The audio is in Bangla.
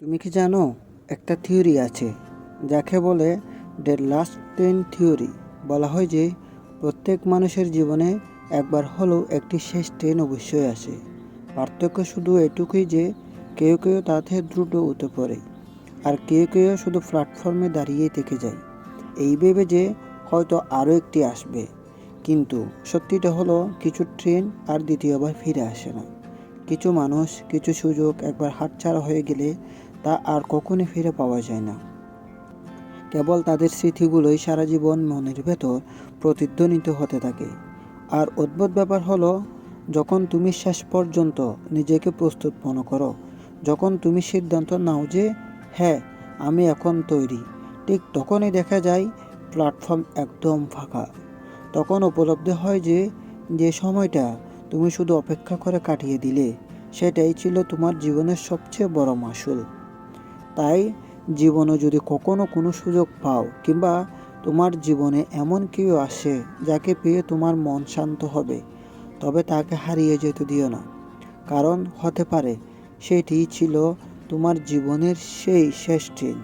তুমি কি জানো, একটা থিওরি আছে যাকে বলে দ্য লাস্ট ট্রেন থিওরি। বলা হয় যে প্রত্যেক মানুষের জীবনে একবার হলেও একটি শেষ ট্রেন অবশ্যই আসে। পার্থক্য শুধু এটুকুই যে কেউ কেউ তাতে দ্রুত উঠে পড়ে, আর কেউ কেউ শুধু প্ল্যাটফর্মে দাঁড়িয়েই থেকে যায় এই ভেবে যে হয়তো আরও একটি আসবে। কিন্তু সত্যিটা হলো, কিছু ট্রেন আর দ্বিতীয়বার ফিরে আসে না। কিছু মানুষ, কিছু সুযোগ একবার হাতছাড়া হয়ে গেলে তা আর কখনই ফিরে পাওয়া যায় না। কেবল তাদের স্মৃতিগুলোই সারা জীবন মনের ভেতর প্রতিধ্বনিত হতে থাকে। আর অদ্ভুত ব্যাপার হলো, যখন তুমি শেষ পর্যন্ত নিজেকে প্রস্তুত মনে করো, যখন তুমি সিদ্ধান্ত নাও যে হ্যাঁ, আমি এখন তৈরি, ঠিক তখনই দেখা যায় প্ল্যাটফর্ম একদম ফাঁকা। তখন উপলব্ধি হয় যে যে সময়টা তুমি শুধু অপেক্ষা করে কাটিয়ে দিলে, সেটাই ছিল তোমার জীবনের সবচেয়ে বড় মাসুল। তাই জীবনে যদি কখনো কোনো সুযোগ পাও, কিংবা তোমার জীবনে এমন কেউ আসে যাকে পেয়ে তোমার মন শান্ত হবে, তবে তাকে হারিয়ে যেতে দিও না। কারণ হতে পারে সেটিই ছিল তোমার জীবনের সেই শেষ ট্রেন।